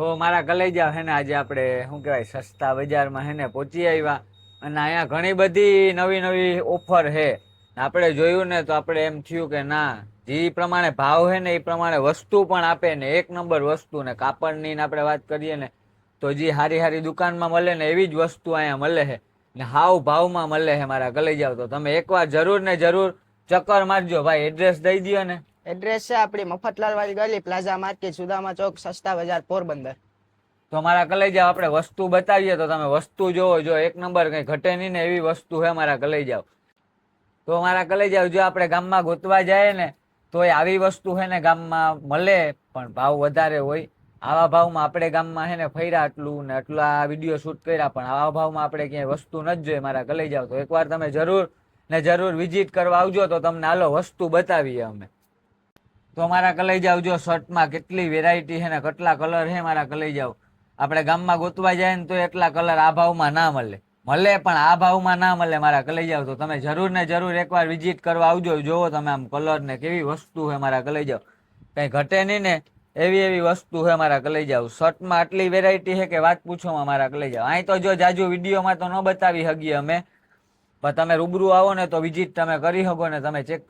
તો મારા કલેજા હે ને આજે આપણે શું કહેવાય સસ્તા બજારમાં હે ને પહોંચી આવ્યા અને અહીંયા ઘણી બધી નવી નવી ઓફર છે. આપણે જોયું ને તો આપણે એમ થયું કે ના જે પ્રમાણે ભાવ છે ને એ પ્રમાણે વસ્તુ પણ આપે ને એક નંબર વસ્તુ ને કાપડની ને આપણે વાત કરીએ ને તો જે હારી હારી દુકાનમાં મળે ને એવી જ વસ્તુ અહીંયા મળે છે ને હાવ ભાવમાં મળે છે મારા કલેજાઓ. તો તમે એકવાર જરૂર ને જરૂર ચક્કર મારજો ભાઈ. એડ્રેસ દઈ દ્યો ને. એડ્રેસ છે આપણી મફતલાલ વાળી ગલી, પ્લાઝા માર્કેટ, સુદામા ચોક, સસ્તા બજાર, પોરબંદર. તો મારા કલેજાઓ આપણે વસ્તુ બતાવીએ તો તમે વસ્તુ જોવો. જો એક નંબર કઈ ઘટે નહીં ને એવી વસ્તુ છે મારા કલેજાઓ. તો મારા કલેજાઓ જો આપણે ગામમાં ગોતવા જાય ને તો આવી વસ્તુ છે ને ગામમાં મળે પણ ભાવ વધારે હોય. આવા ભાવમાં આપણે ગામમાં છે ને ફર્યા આટલું ને આટલા વિડીયો શૂટ કર્યા પણ આવા ભાવમાં આપણે ક્યાંય વસ્તુ નથી જોઈ મારા કલેજાઓ. તો એકવાર તમે જરૂર ને જરૂર વિઝિટ કરવા આવજો તો તમને હાલો વસ્તુ બતાવીએ અમે. તો મારા કલેજાઓ જો શર્ટમાં કેટલી વેરાયટી છે ને કેટલા કલર છે મારા કલેજાઓ. આપણે ગામમાં ગોતવા જાય ને તો એટલા કલર આ ભાવમાં ના મળે. મળે પણ આ ભાવમાં ના મળે મારા કલેજાઓ. તો તમે જરૂર ને જરૂર એકવાર વિઝિટ કરવા આવજો. જોવો તમે આમ કલર ને કેવી વસ્તુ છે મારા કલેજાઓ. કઈ ઘટે નહીં ને એવી એવી વસ્તુ છે મારા કલેજાઓ. શર્ટમાં આટલી વેરાયટી છે કે વાત પૂછોમાં મારા કલેજાઓ. અહીં તો જો જાજુ વિડીયોમાં તો ન બતાવી શકીએ અમે પણ તમે રૂબરૂ આવો ને તો વિઝિટ તમે કરી શકો ને તમે ચેક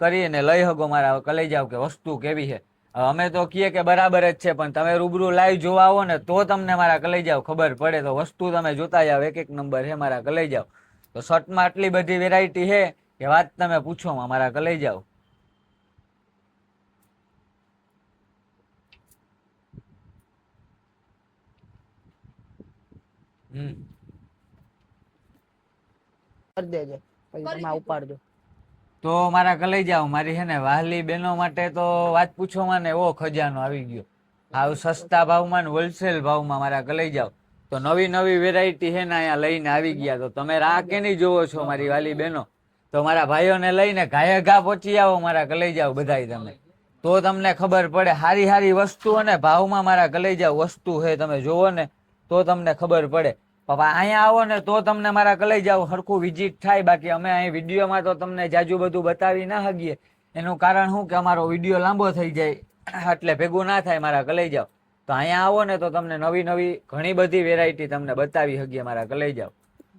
કરીને લઈ શકો મારા કલેજાઓ કે વસ્તુ કેવી છે. અમે તો કહીએ કે બરાબર જ છે પણ તમે રૂબરૂ લાઈવ જોવા આવો ને તો તમને મારા કલેજાઓ ખબર પડે. તો વસ્તુ તમે જોતા જાઓ. એક એક નંબર છે મારા કલેજાઓ. તો શર્ટમાં આટલી બધી વેરાયટી છે કે વાત તમે પૂછોમાં મારા કલેજાઓ. કરી દેજો પછી તમે ઉપાડજો. તો મારા કલેજાઓ મારી છે ને વહાલી બહેનો માટે તો વાત પૂછોમાં ને એવો ખજાનો આવી ગયો. આવ સસ્તા ભાવમાં ને હોલસેલ ભાવમાં મારા કલેજાઓ. તો નવી નવી વેરાયટી છે ને અહીંયા લઈને આવી ગયા. તો તમે રાહ કેની જોવો છો મારી વાલી બહેનો? તો મારા ભાઈઓને લઈને ઘાયે ઘા પહોંચી આવો મારા કલેજાઓ બધાય તમે. તો તમને ખબર પડે હારી હારી વસ્તુ અને ભાવમાં મારા કલેજાઓ વસ્તુ છે તમે જોવો ને તો તમને ખબર પડે. પપ્પા અહીંયા આવો ને તો તમને મારા કલેજાઓ સરખું વિઝિટ થાય. બાકી અમે અહીં વિડીયોમાં તો તમને જાજુ બધું બતાવી ના શકીએ. એનું કારણ શું કે અમારો વિડીયો લાંબો થઈ જાય એટલે ભેગું ના થાય મારા કલેજાઓ. તો અહીંયા આવો ને તો તમને નવી નવી ઘણી બધી વેરાયટી તમને બતાવી શકીએ મારા કલેજાઓ.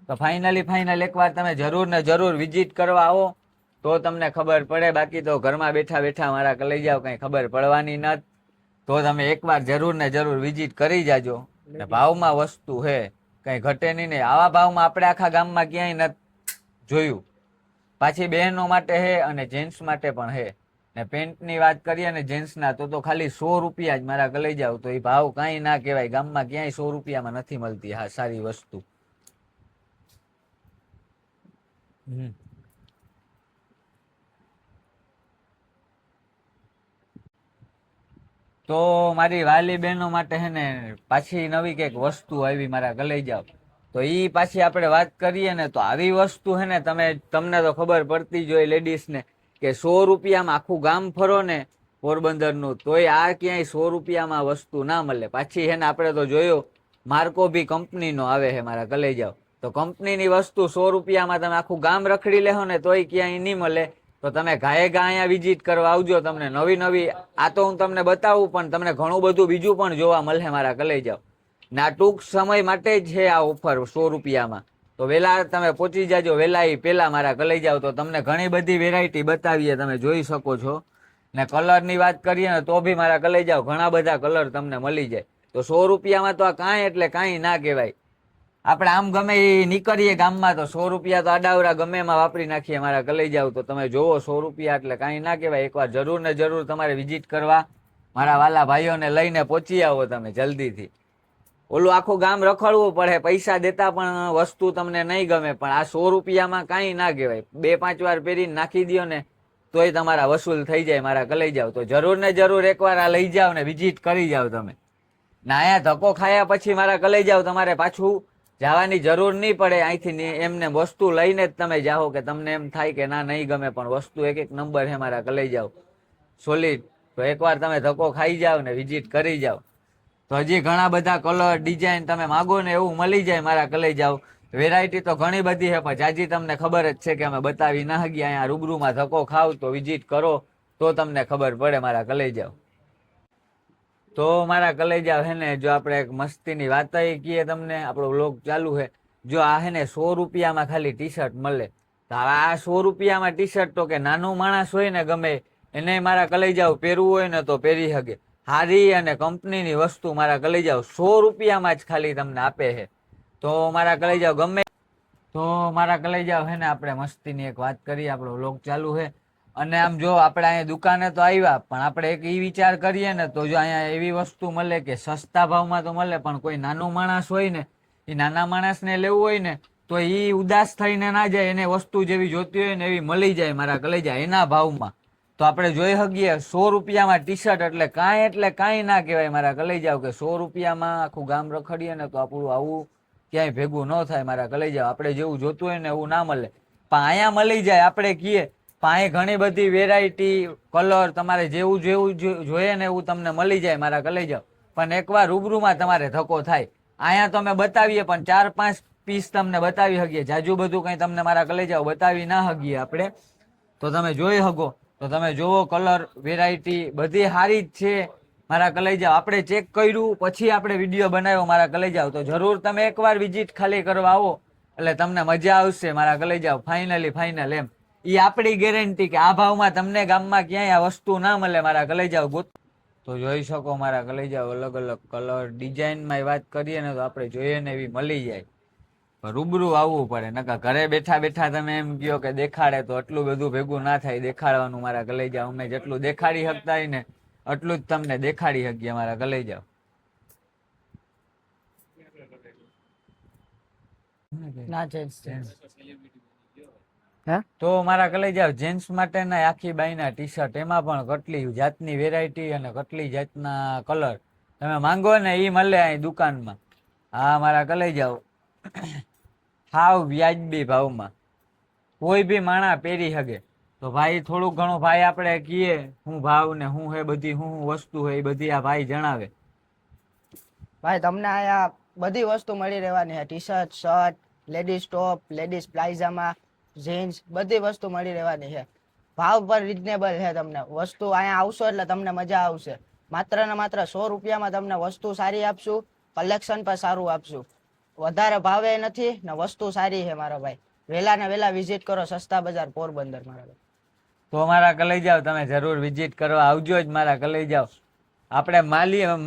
તો ફાઇનલ એકવાર તમે જરૂર ને જરૂર વિઝિટ કરવા આવો તો તમને ખબર પડે. બાકી તો ઘરમાં બેઠા બેઠા મારા કલેજાઓ કઈ ખબર પડવાની નથી. તો તમે એકવાર જરૂર ને જરૂર વિઝિટ કરી જાજો. ને ભાવમાં વસ્તુ છે કઈ ઘટે નહીં ને આવા ભાવમાં આપણે આખા ગામમાં ક્યાંય નથી જોયું. પાછી બહેનો માટે છે અને જેન્ટ્સ માટે પણ છે. ને પેન્ટની વાત કરીએ ને જેન્ટ્સના તો ખાલી 100 રૂપિયા જ મારા કલેજાઓ. તો એ ભાવ કાંઈ ના કહેવાય. ગામમાં ક્યાંય 100 રૂપિયામાં નથી મળતી હા સારી વસ્તુ. તો મારી વાલી બહેનો માટે છે ને પાછી નવી કઈક વસ્તુ આવી મારા કલેજાઓ. તો ઈ પાછી આપણે વાત કરીએ ને તો આવી વસ્તુ છે ને તમને તો ખબર પડતી જ હોય લેડીઝને કે 100 રૂપિયામાં આખું ગામ ફરો ને પોરબંદરનું તોય આ ક્યાંય 100 રૂપિયામાં વસ્તુ ના મળે. પાછી છે ને આપણે તો જોયો માર્કો બી કંપનીનો આવે છે મારા કલેજાઓ. તો કંપનીની વસ્તુ 100 રૂપિયામાં તમે આખું ગામ રખડી લેહો ને તોય ક્યાંય નહીં મળે. તો તમે ઘાયે ઘા અહીંયા વિઝિટ કરવા આવજો. તમને નવી નવી આ તો હું તમને બતાવું પણ તમને ઘણું બધું બીજું પણ જોવા મળે મારા કલેજાઓ. ને આ ટૂંક સમય માટે જ છે આ ઓફર 100 રૂપિયામાં. તો વેલા તમે પહોંચી જાજો વેલા પેલા મારા કલેજાઓ. તો તમને ઘણી બધી વેરાયટી બતાવીએ તમે જોઈ શકો છો. ને કલરની વાત કરીએ ને તો બી મારા કલેજાઓ ઘણા બધા કલર તમને મળી જાય. તો 100 રૂપિયામાં તો આ કાંઈ એટલે કાંઈ ના કહેવાય. આપણે આમ ગમે એ નીકળીએ ગામમાં તો 100 રૂપિયા તો આડાવડા ગમે એમાં વાપરી નાખીએ મારા કલેજાઓ. તો તમે જોવો 100 રૂપિયા એટલે કાંઈ ના કહેવાય. એકવાર જરૂર ને જરૂર તમારે વિઝિટ કરવા મારા વાલા ભાઈઓને લઈને પહોંચી આવો તમે જલ્દીથી. ઓલું આખું ગામ રખડવું પડે પૈસા દેતા પણ વસ્તુ તમને નહીં ગમે. પણ આ 100 રૂપિયામાં કાંઈ ના કહેવાય. 2-5 વાર પહેરીને નાખી દો ને તોય તમારા વસૂલ થઈ જાય મારા કલેજાઓ. તો જરૂર ને જરૂર એકવાર આ લઈ જાઓ ને વિઝિટ કરી જાઓ તમે. ના અહીંયા ધક્કો ખાયા પછી મારા કલેજાઓ તમારે પાછું જવાની જરૂર નહીં પડે. અહીંથી એમને વસ્તુ લઈને જ તમે જાઓ કે તમને એમ થાય કે ના નહીં ગમે પણ વસ્તુ એક એક નંબર છે મારા કલેજાઓ સોલિડ. તો એકવાર તમે ધક્કો ખાઈ જાઓ ને વિઝિટ કરી જાઓ. તો હજી ઘણા બધા કલર ડિઝાઇન તમે માગો ને એવું મળી જાય મારા કલેજાઓ. વેરાયટી તો ઘણી બધી છે પણ જાજી તમને ખબર જ છે કે અમે બતાવી ના હગી. અહીંયા રૂબરૂમાં ધક્કો ખાવ તો વિઝિટ કરો તો તમને ખબર પડે મારા કલેજાઓ. તો મારા કલેજા હે ને, જો આપણે એક મસ્તીની વાત કીએ તમને, આપણો વ્લોગ ચાલુ છે. જો આ હે ને 100 રૂપિયામાં ખાલી ટી શર્ટ મળે, તો આ 100 રૂપિયામાં ટી શર્ટ તો કે નાનું માણસ હોય ને ગમે એને મારા કલેજાઓ પહેરવું હોય ને તો પહેરી શકે. હારી અને કંપનીની વસ્તુ મારા કલેજાઓ 100 રૂપિયામાં જ ખાલી તમને આપે છે. તો મારા કલેજાઓ ગમે તો મારા કલેજાઓ હે ને, આપણે મસ્તીની એક વાત કરીએ, આપણો વ્લોગ ચાલુ છે. અને આમ જો આપણે અહીંયા દુકાને તો આવ્યા, પણ આપણે એક ઈ વિચાર કરીએ ને, તો જો અહીંયા એવી વસ્તુ મળે કે સસ્તા ભાવમાં તો મળે, પણ કોઈ નાનું માણસ હોય ને, એ નાના માણસને લેવું હોય ને, તો એ ઉદાસ થઈને ના જાય, એને વસ્તુ જેવી જોતી હોય ને એવી મળી જાય મારા કલેજા એના ભાવમાં. તો આપણે જોઈ શકીએ 100 રૂપિયામાં ટી શર્ટ એટલે કાંઈ ના કહેવાય મારા કલેજાઓ, કે 100 રૂપિયામાં આખું ગામ રખડીએ ને તો આપણું આવું ક્યાંય ભેગું ન થાય મારા કલેજાઓ. આપણે જેવું જોતું હોય ને એવું ના મળે, પણ અહીંયા મળી જાય. આપણે કહીએ પણ અહીં ઘણી બધી વેરાયટી, કલર, તમારે જેવું જેવું જોઈએ ને એવું તમને મળી જાય મારા કલેજાઓ. પણ એકવાર રૂબરૂમાં તમારે ધક્કો થાય. અહીંયા તો અમે બતાવીએ પણ 4-5 પીસ તમને બતાવી શકીએ, જાજુ બધું કંઈ તમને મારા કલેજાઓ બતાવી ના શકીએ આપણે. તો તમે જોઈ શકો, તો તમે જોવો, કલર વેરાયટી બધી સારી જ છે મારા કલેજાઓ. આપણે ચેક કર્યું પછી આપણે વિડીયો બનાવ્યો મારા કલેજાઓ. તો જરૂર તમે એકવાર વિઝિટ ખાલી કરવા આવો એટલે તમને મજા આવશે મારા કલેજાઓ. ફાઇનલ એમ એ આપણી ગેરંટી કે આ ભાવમાં તમને ગામમાં ક્યાંય આ વસ્તુ ના મળે મારા કલેજાઓ. તો જોઈ શકો મારા કલેજાઓ, અલગ અલગ કલર ડિઝાઇનમાં વાત કરીએ ને તો આપણે જોઈએ ને એવી મળી જાય. રૂબરૂ આવવું પડે, નકર ઘરે બેઠા બેઠા તમે એમ કહો કે દેખાડે તો એટલું બધું ભેગું ના થાય દેખાડવાનું મારા કલેજાઓ. અમે જેટલું દેખાડી શકતા હોય ને એટલું જ તમને દેખાડી શકીએ મારા કલેજાઓ. ના જેન્ટ્સ તો મારા કલેજાઓ, જેન્ટ્સ માટેના આખી બાઈના ટી શર્ટ, એમાં પણ કેટલી જાતની વેરાયટી અને કેટલી જાતના કલર તમે માંગો ને એ મળે અહીં દુકાનમાં. હા મારા કલેજાઓ, હાવ વ્યાજબી ભાવમાં કોઈ બી માણા પહેરી શકે. તો ભાઈ થોડું ઘણું ભાઈ આપણે કહીએ હું ભાવ ને હું હે બધી હું વસ્તુ હે એ બધી આ ભાઈ જણાવે. ભાઈ તમને અહીંયા બધી વસ્તુ મળી રહેવાની છે. ટી શર્ટ, શર્ટ, લેડીઝ ટોપ, લેડીઝ પ્લાઝામા, જીન્સ, બધી વસ્તુ મળી રહેવાની છે. ભાવ પર રિઝનેબલ છે. તમને વસ્તુ અહીંયા આવશો એટલે તમને મજા આવશે. માત્ર ને માત્ર 100 રૂપિયામાં તમને વસ્તુ સારી આપશું, કલેક્શન પણ સારું આપશું. વધારે ભાવે નથી ને વસ્તુ સારી છે મારા ભાઈ. વહેલા ને વહેલા વિઝિટ કરો સસ્તા બજાર પોરબંદર મારા ભાઈ. તો મારા કલેજાઓ તમે જરૂર વિઝિટ કરવા આવજો જ મારા કલેજાઓ. આપણે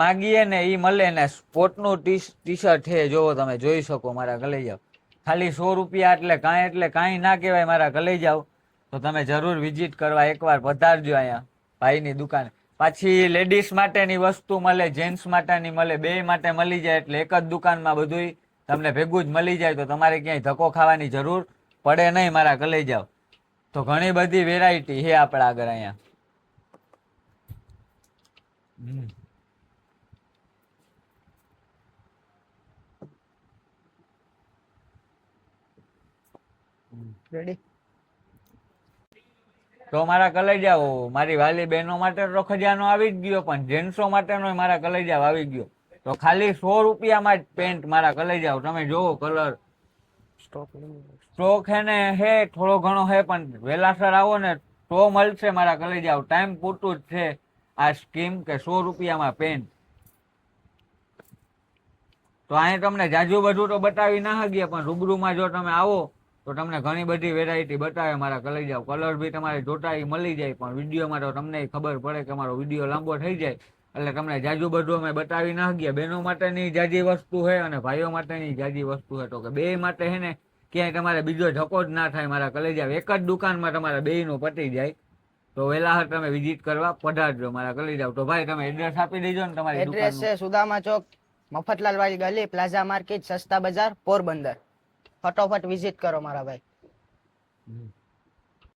માગીએ ને એ મળે ને. સ્પોર્ટનું ટી શર્ટ છે, જોવો તમે જોઈ શકો મારા કલેજાઓ. ખાલી 100 રૂપિયા એટલે કાંઈ ના કહેવાય મારા કલેજાઓ. તો તમે જરૂર વિઝિટ કરવા એકવાર પધારજો અહીંયા ભાઈની દુકાને. પાછી લેડીઝ માટેની વસ્તુ મળે, જેન્ટ્સ માટેની મળે, બે માટે મળી જાય. એટલે એક જ દુકાનમાં બધું તમને ભેગું જ મળી જાય. તો તમારે ક્યાંય ધક્કો ખાવાની જરૂર પડે નહીં મારા કલેજાઓ. તો ઘણી બધી વેરાયટી છે આપણા આગળ અહીંયા. રેડી? તો મારા કલેજાઓ, મારી વાલી બહેનો માટે તો ખજાનો આવી જ ગયો, પણ જેન્ટ્સો માટેનો મારા કલેજાઓ આવી ગયો. તો ખાલી 100 રૂપિયામાં જ પેન્ટ મારા કલેજાઓ. તમે જોવો કલર સ્ટોક હે ને હે થોડો ઘણો હે, પણ વેલાસર આવો ને તો મળશે મારા કલેજાઓ. ટાઈમ પૂરતું જ છે આ સ્કીમ કે 100 રૂપિયામાં પેન્ટ. તો અહીં તમને જાજુ બધું તો બતાવી ના શકીએ, પણ રૂબરૂમાં જો તમે આવો તો તમને ઘણી બધી વેરાયટી બતાવે મારા કલેજાઓ. કલર બી તમારે જોતા મળી જાય, પણ વિડીયોમાં તો તમને ખબર પડે કે મારો વિડીયો લાંબો થઈ જાય એટલે તમને જાજુ બધું અમે બતાવી ના શકીએ. બહેનો માટેની જાજી વસ્તુ છે અને ભાઈઓ માટેની જાજી વસ્તુ છે. તો કે બે માટે છે ને ક્યાંય તમારે બીજો ધક્કો જ ના થાય મારા કલેજાઓ. એક જ દુકાનમાં તમારે બેયનું પતી જાય. તો વહેલા તમે વિઝિટ કરવા પધારજો મારા કલેજાઓ. તો ભાઈ તમે એડ્રેસ આપી દેજો ને તમારી દુકાનનું. એડ્રેસ છે સુદામા ચોક, મફતલાલ વાળી ગલી, પ્લાઝા માર્કેટ, સસ્તા બજાર, પોરબંદર. ફટોફટ વિઝિટ કરો મારા ભાઈ.